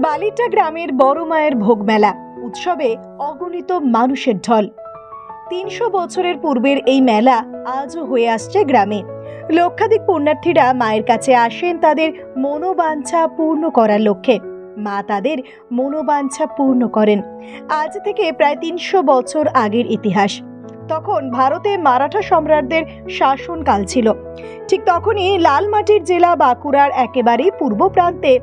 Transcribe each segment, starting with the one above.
বালিটা গ্রামের বড় মায়ের ভোগ মেলা উৎসবে অগণিত মানুষের ঢল। ৩০০ বছরের পূর্বের এই মেলা আজও হয়ে আসছে গ্রামে। লক্ষাধিক পুণ্যার্থীরা মায়ের কাছে আসেন তাদের মনোবাঞ্ছা পূর্ণ করার লক্ষ্যে। মা তাদের মনোবাঞ্ছা পূর্ণ করেন। আজ থেকে প্রায় ৩০০ বছর আগের ইতিহাস। তখন ভারতে মারাঠা সম্রাটদের শাসনকাল ছিল। ঠিক তখনই লালমাটির জেলা বাঁকুড়ার একেবারেই পূর্ব প্রান্তে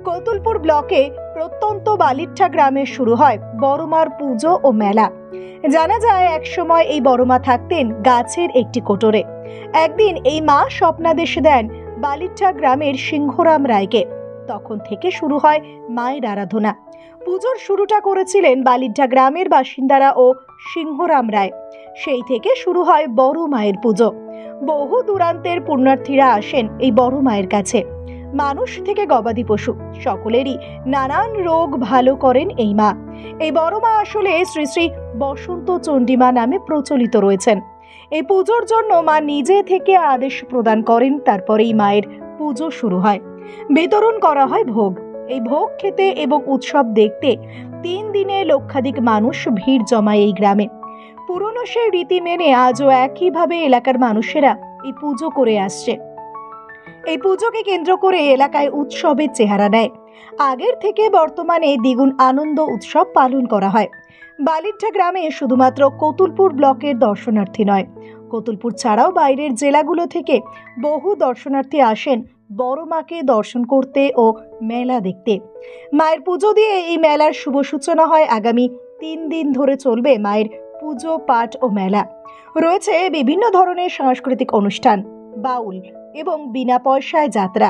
কতুলপুর ব্লকে প্রত্যন্ত বালিঠা গ্রামে শুরু হয় বড়মার পুজো ও মেলা। জানা যায় একসময় এই বড়মা থাকতেন গাছের একটি কোটরে। একদিন এই মা স্বপ্নাদেশ দেন বালিঠা গ্রামের সিংহরাম রায়কে। তখন থেকে শুরু হয় মায়ের আরাধনা। পুজোর শুরুটা করেছিলেন বালিঠা গ্রামের বাসিন্দারা ও সিংহরাম রায়। সেই থেকে শুরু হয় বড় মায়ের পুজো। বহু দূরান্তের পুণ্যার্থীরা আসেন এই বড় মায়ের কাছে। মানুষ থেকে গবাদি পশু সকলেরই নানান রোগ ভালো করেন এই মা। এই বড় মা আসলে শ্রী শ্রী বসন্ত চণ্ডীমা নামে প্রচলিত রয়েছেন। এই পুজোর জন্য মা নিজে থেকে আদেশ প্রদান করেন। তারপরেই মায়ের পুজো শুরু হয়। বিতরণ করা হয় ভোগ। এই ভোগ খেতে এবং উৎসব দেখতে ৩ দিনে লক্ষাধিক মানুষ ভিড় জমায় এই গ্রামে। পুরনো সেই রীতি মেনে আজও একইভাবে এলাকার মানুষেরা এই পুজো করে আসছে। এই পুজোকে কেন্দ্র করে এলাকায় উৎসবের চেহারা নেয়। আগের থেকে বর্তমানে দ্বিগুণ আনন্দ উৎসব পালন করা হয়। বালিঠা গ্রামে শুধুমাত্র কতুলপুর ব্লকের দর্শনার্থী নয়, কতুলপুর ছাড়াও বাইরের জেলাগুলো থেকে বহু দর্শনার্থী আসেন বড় মাকে দর্শন করতে ও মেলা দেখতে। মায়ের পুজো দিয়ে এই মেলার শুভ সূচনা হয়। আগামী ৩ দিন ধরে চলবে মায়ের পুজো, পাঠ ও মেলা। রয়েছে বিভিন্ন ধরনের সাংস্কৃতিক অনুষ্ঠান, বাউল এবং বিনা পয়সায় যাত্রা।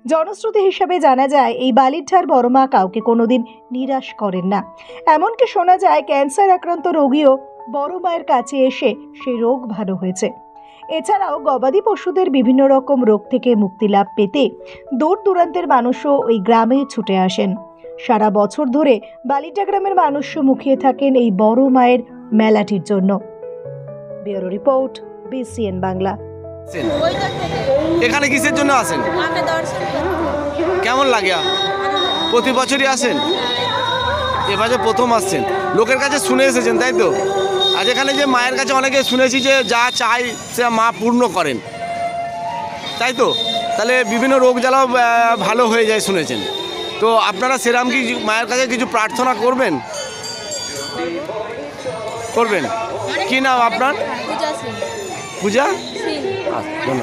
জনশ্রুতি হিসেবে জানা যায় এই বালিঠার বড় মা কাউকে কোনোদিন নিরাশ করেন না। এমনকি শোনা যায় ক্যান্সার আক্রান্ত রোগীও বড় মায়ের কাছে এসে সেই রোগ ভালো হয়েছে। এছাড়াও গবাদি পশুদের বিভিন্ন রকম রোগ থেকে মুক্তি লাভ পেতে দূর দূরান্তের মানুষও ওই গ্রামে ছুটে আসেন। সারা বছর ধরে বালিটা গ্রামের মানুষও মুখিয়ে থাকেন এই বড় মায়ের মেলাটির জন্য। Bureau report, BCN Bangla. এখানে কিসের জন্য আসেন? কেমন লাগে? প্রতি বছরই আসেন? এবারে প্রথম আসছেন? লোকের কাছে শুনে এসেছেন তাই তো? আজ এখানে যে মায়ের কাছে অনেকে শুনেছি যে যা চাই সে মা পূর্ণ করেন, তাই তো? তাহলে বিভিন্ন রোগ জ্বালাও ভালো হয়ে যায় শুনেছেন। তো আপনারা সেরাম কি মায়ের কাছে কিছু প্রার্থনা করবেন? করবেন? কি নাম আপনার? পূজা? আচ্ছা, ধন্যবাদ।